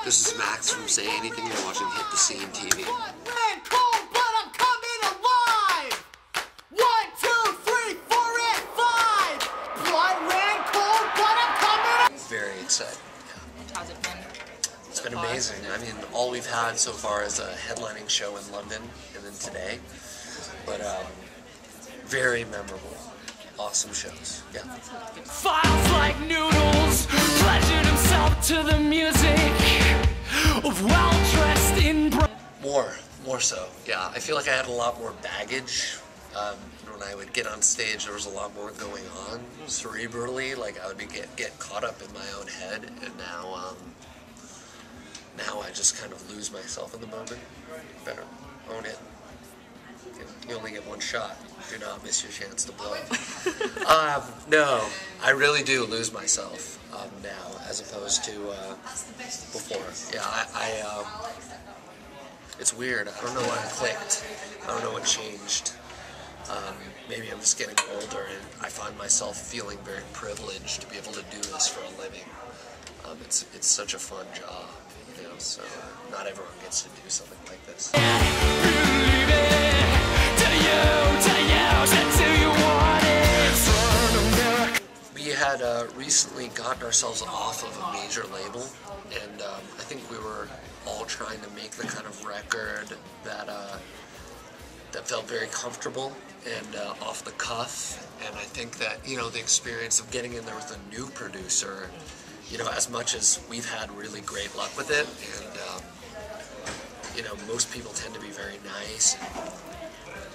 This is Max from Say Anything. You're watching Hit the Scene TV. Ran cold, but I'm coming alive. 1, 2, 3, 4, and 5. Blood ran cold, but I'm coming. Very excited. How's it been? It's been amazing. I mean, all we've had so far is a headlining show in London and then today. But very memorable. Awesome shows. Yeah. Files like noodles, pleasured himself to the music of well-dressed in More so. Yeah, I feel like I had a lot more baggage. When I would get on stage, there was a lot more going on cerebrally. Like I would get caught up in my own head, and now I just kind of lose myself in the moment. Better own it. You only get one shot. Do not miss your chance to blow. No, I really do lose myself now, as opposed to before. Yeah, it's weird. I don't know what clicked. I don't know what changed. Maybe I'm just getting older, and I find myself feeling very privileged to be able to do this for a living. It's such a fun job, you know. So not everyone gets to do something like this. We had recently gotten ourselves off of a major label, and I think we were all trying to make the kind of record that that felt very comfortable and off the cuff. And I think that, you know, the experience of getting in there with a new producer, you know, as much as we've had really great luck with it, and you know, most people tend to be very nice. And,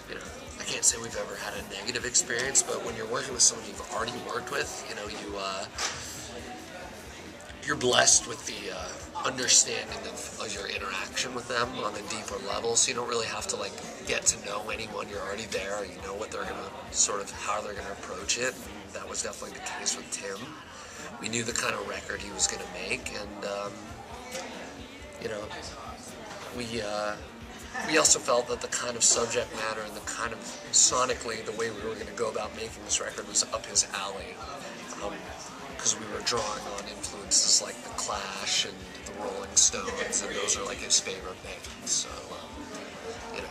you know, I can't say we've ever had a negative experience, but when you're working with someone you've already worked with, you know, you're blessed with the understanding of your interaction with them on a deeper level, so you don't really have to like get to know anyone. You're already there. You know what they're gonna how they're gonna approach it. And that was definitely the case with Tim. We knew the kind of record he was gonna make, and you know, we also felt that the kind of subject matter and the kind of sonically the way we were going to go about making this record was up his alley, because we were drawing on influences like The Clash and the Rolling Stones, and those are like his favorite bands. So, you know.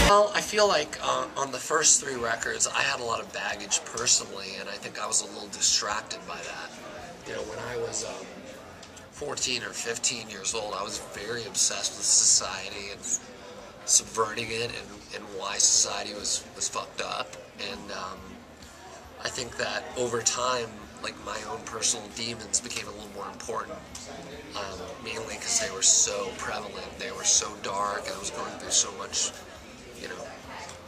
Well, I feel like on the first 3 records, I had a lot of baggage personally, and I think I was a little distracted by that. You know, when I was 14 or 15 years old, I was very obsessed with society and subverting it, and why society was fucked up. And I think that over time, like, my own personal demons became a little more important, mainly because they were so prevalent, they were so dark, and I was going through so much, you know,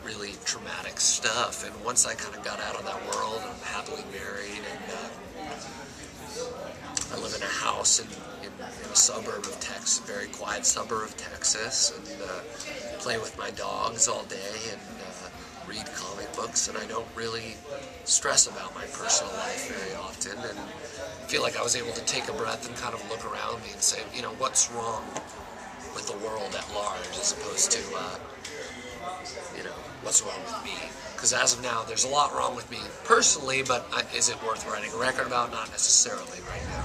really traumatic stuff. And once I kind of got out of that world, I'm happily married, and I live in a house in a suburb of Texas, a very quiet suburb of Texas, and play with my dogs all day, and read comic books, and I don't really stress about my personal life very often, and I feel like I was able to take a breath and kind of look around me and say, you know, what's wrong with the world at large, as opposed to, you know, what's wrong with me? Because as of now, there's a lot wrong with me personally, but is it worth writing a record about? Not necessarily right now.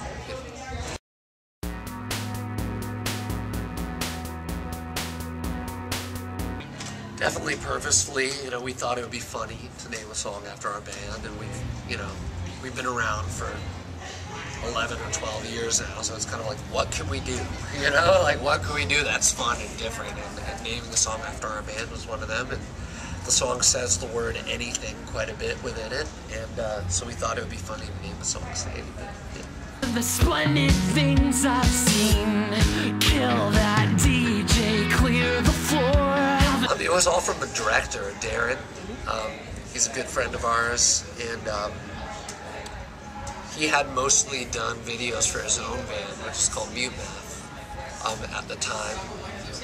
Definitely purposefully, you know, we thought it would be funny to name a song after our band, and we've been around for 11 or 12 years now, so it's kind of like, what can we do? You know, like, what can we do that's fun and different? And naming the song after our band was one of them, and the song says the word anything quite a bit within it, and so we thought it would be funny to name the song Say Anything. Yeah. The splendid things I've seen, kill that DJ, clear the floor. It was all from the director, Darren. He's a good friend of ours, and he had mostly done videos for his own band, which is called Mute Math, at the time.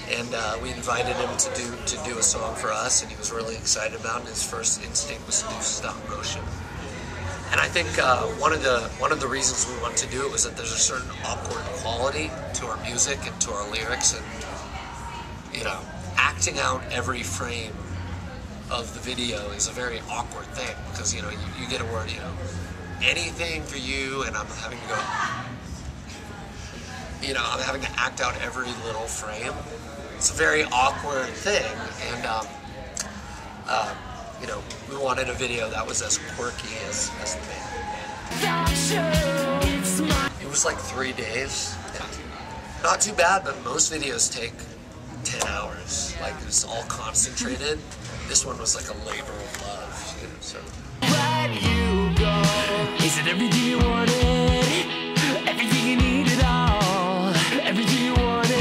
And we invited him to do a song for us, and he was really excited about it. His first instinct was to do stop motion. And I think one of the reasons we wanted to do it was that there's a certain awkward quality to our music and to our lyrics, and, you know, acting out every frame of the video is a very awkward thing because, you know, you get a word, you know, anything for you, and I'm having to go, you know, I'm having to act out every little frame. It's a very awkward thing, and you know, we wanted a video that was as quirky as the band. It was like 3 days. Yeah. Not too bad, but most videos take 10 hours. Like, it's all concentrated. This one was like a labor of love, you know, so. Where you go? Is it everything you wanted? Everything you needed all? Everything you wanted?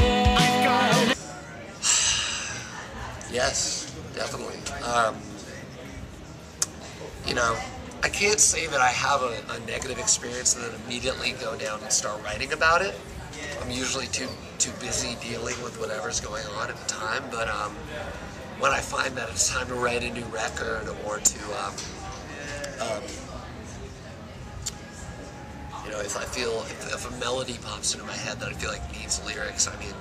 Yes, definitely. You know, I can't say that I have a negative experience and then immediately go down and start writing about it. I'm usually too busy dealing with whatever's going on at the time, but when I find that it's time to write a new record or to, you know, if I feel, if a melody pops into my head that I feel like needs lyrics, I mean,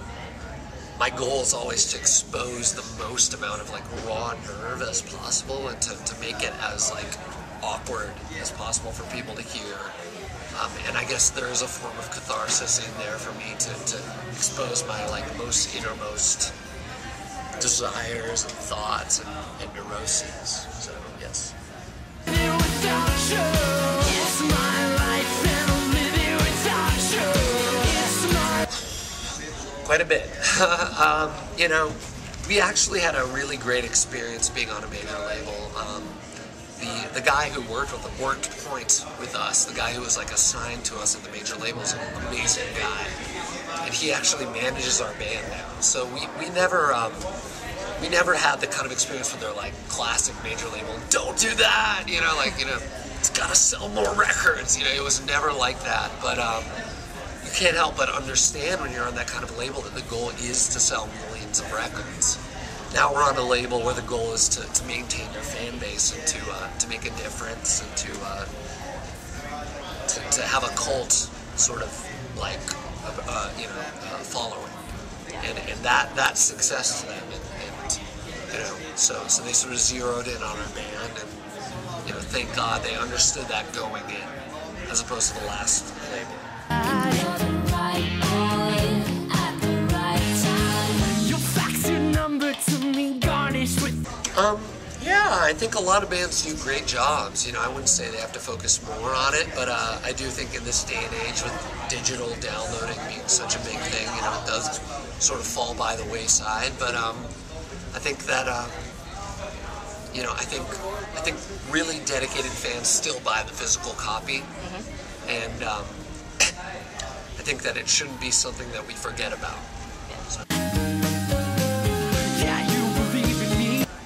my goal is always to expose the most amount of like raw nerve as possible and to make it as like awkward as possible for people to hear. And I guess there is a form of catharsis in there for me to expose my like most innermost desires and thoughts and neuroses. So yes. Quite a bit. You know, we actually had a really great experience being on a major label. The guy who worked point with us, the guy who was like assigned to us at the major label, is an amazing guy, and he actually manages our band now. So we never had the kind of experience where they're like classic major label, don't do that, you know, like, you know, it's gotta sell more records, you know. It was never like that, but you can't help but understand when you're on that kind of label that the goal is to sell millions of records. Now we're on a label where the goal is to maintain your fan base and to make a difference and to have a cult sort of like you know, following, and that's success to them, and you know, so they sort of zeroed in on our band, and you know, thank God they understood that going in as opposed to the last label. Yeah, I think a lot of bands do great jobs. You know, I wouldn't say they have to focus more on it, but I do think in this day and age with digital downloading being such a big thing, you know, it does sort of fall by the wayside. But I think that you know, I think really dedicated fans still buy the physical copy, and I think that it shouldn't be something that we forget about. So.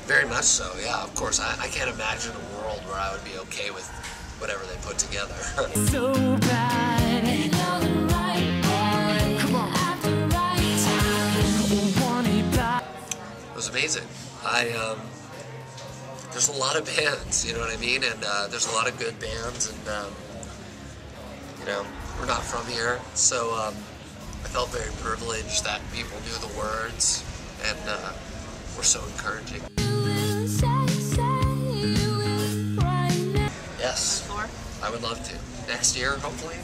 Very much so, yeah, of course. I can't imagine a world where I would be okay with whatever they put together. So bad. Come on. It was amazing. There's a lot of bands, you know what I mean? And there's a lot of good bands, and you know, we're not from here, so I felt very privileged that people knew the words and were so encouraging. Yes, I would love to. Next year, hopefully.